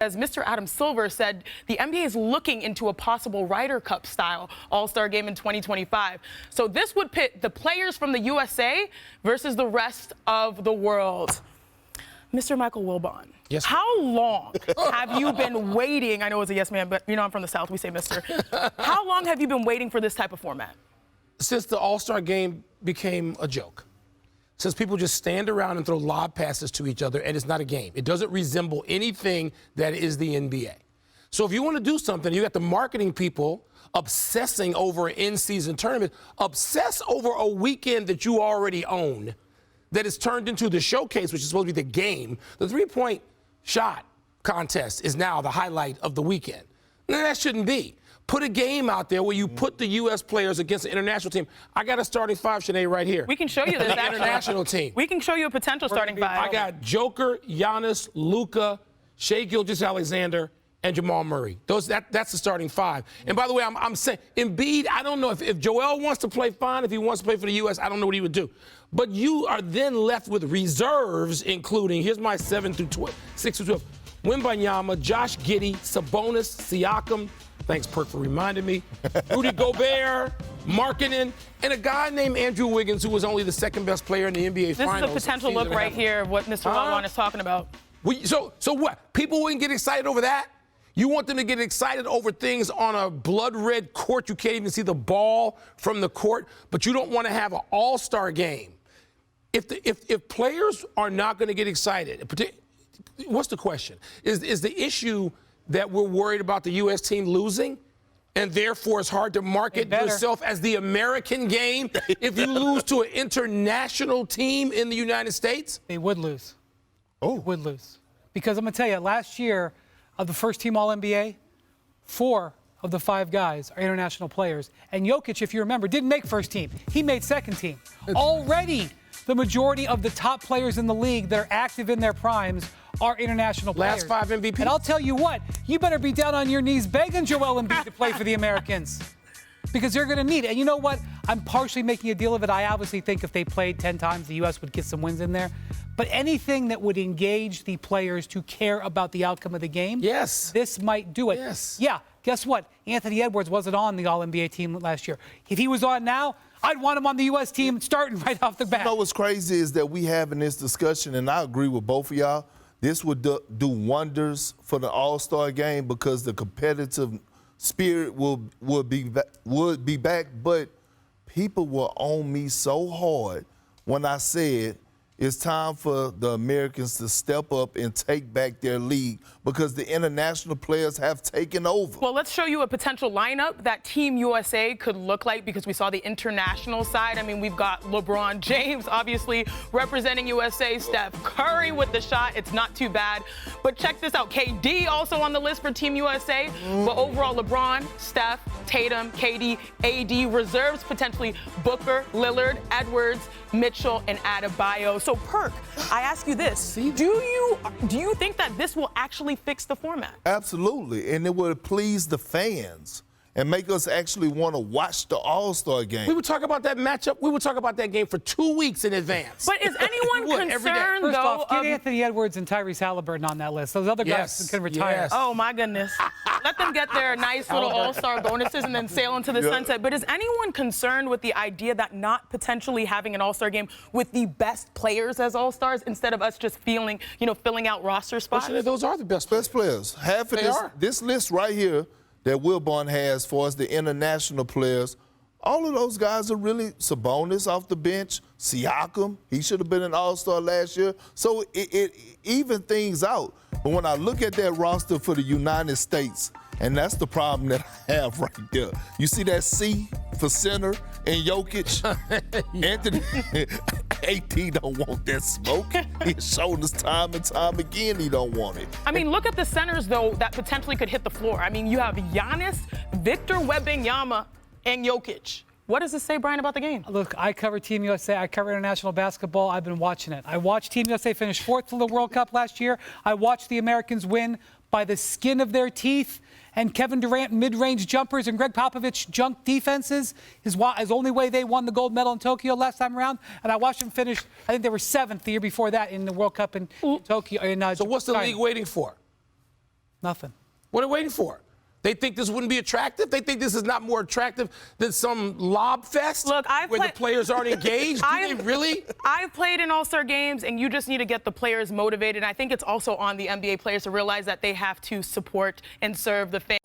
As Mr. Adam Silver said, the NBA is looking into a possible Ryder Cup style All-Star game in 2025. So this would pit the players from the USA versus the rest of the world. Mr. Michael Wilbon, yes, how long have you been waiting? I know it's a yes man, but you know I'm from the South, we say mister. How long have you been waiting for this type of format? Since the All-Star game became a joke. Since people just stand around and throw lob passes to each other, and it's not a game. It doesn't resemble anything that is the NBA. So if you want to do something, you got the marketing people obsessing over an in-season tournament, obsess over a weekend that you already own, that is turned into the showcase, which is supposed to be the game. The three-point shot contest is now the highlight of the weekend. Now, that shouldn't be. Put a game out there where you put the U.S. players against an international team. I got a starting five, Sinead, right here. We can show you this. International team. We can show you a potential starting five. I got Joker, Giannis, Luka, Shai Gilgeous-Alexander, and Jamal Murray. That's the starting five. And by the way, I'm saying, Embiid, I don't know. If Joel wants to play, fine. If he wants to play for the U.S., I don't know what he would do. But you are then left with reserves, including, here's my 6 through 12. Wembanyama, Josh Giddey, Sabonis, Siakam, thanks, Perk, for reminding me, Rudy Gobert, Markkanen, and a guy named Andrew Wiggins, who was only the second best player in the NBA Finals. This is a potential look right here of what Mr. Wilbon is talking about. So what? People wouldn't get excited over that? You want them to get excited over things on a blood-red court. You can't even see the ball from the court, but you don't want to have an all-star game. If players are not going to get excited, what's the question? Is the issue that we're worried about the U.S. team losing, and therefore it's hard to market yourself as the American game if you lose to an international team in the United States? They would lose. Oh. They would lose. Because I'm going to tell you, last year of the first team All-NBA, 4 of the 5 guys are international players. And Jokic, if you remember, didn't make first team. He made second team. Already, the majority of the top players in the league that are active in their primes are international players. Last 5 MVPs. And I'll tell you what, you better be down on your knees begging Joel Embiid to play for the Americans. Because they're going to need it. And you know what? I'm partially making a deal of it. I obviously think if they played 10 times, the U.S. would get some wins in there. But anything that would engage the players to care about the outcome of the game, yes, this might do it. Yes. Yeah, guess what? Anthony Edwards wasn't on the All-NBA team last year. If he was on now, I'd want him on the U.S. team starting right off the bat. You know what's crazy is that we having this discussion, and I agree with both of y'all. This would do wonders for the All-Star game because the competitive spirit would be back. But people were on me so hard when I said it's time for the Americans to step up and take back their league because the international players have taken over. Well, let's show you a potential lineup that Team USA could look like because we saw the international side. I mean, we've got LeBron James, obviously, representing USA. Steph Curry with the shot. It's not too bad. But check this out. KD also on the list for Team USA. But overall, LeBron, Steph, Tatum, KD, AD, reserves potentially Booker, Lillard, Edwards, Mitchell, and Adebayo. So, Perk, I ask you this. Do you think that this will actually fix the format? Absolutely. And it would please the fans and make us actually want to watch the All-Star game. We would talk about that matchup. We would talk about that game for 2 weeks in advance. But is anyone concerned, First though? off, get Anthony Edwards and Tyrese Halliburton on that list. Those other guys can retire. Yes. Oh, my goodness. Let them get their nice little all-star bonuses and then sail into the sunset. But is anyone concerned with the idea that not potentially having an all-star game with the best players as all-stars instead of us just filling out roster spots? Well, those are the best players. Half of this list right here that Wilbon has for us, the international players, all of those guys are really Sabonis off the bench, Siakam, he should have been an all-star last year. So it even things out. But when I look at that roster for the United States, and that's the problem that I have right there. You see that C for center and Jokic? Anthony, AD don't want that smoke. He's shown us time and time again he don't want it. I mean, look at the centers, though, that potentially could hit the floor. I mean, you have Giannis, Victor Wembanyama, and Jokic. What does this say, Brian, about the game? Look, I cover Team USA. I cover international basketball. I've been watching it. I watched Team USA finish 4th in the World Cup last year. I watched the Americans win by the skin of their teeth. And Kevin Durant mid-range jumpers and Greg Popovich junk defenses is only way they won the gold medal in Tokyo last time around. And I watched them finish, I think they were 7th the year before that in the World Cup in Tokyo. So what's the league waiting for? Nothing. What are they waiting for? They think this wouldn't be attractive? They think this is not more attractive than some lob fest Look, where the players aren't engaged? Do they really? I've played in All-Star games, and you just need to get the players motivated. I think it's also on the NBA players to realize that they have to support and serve the fans.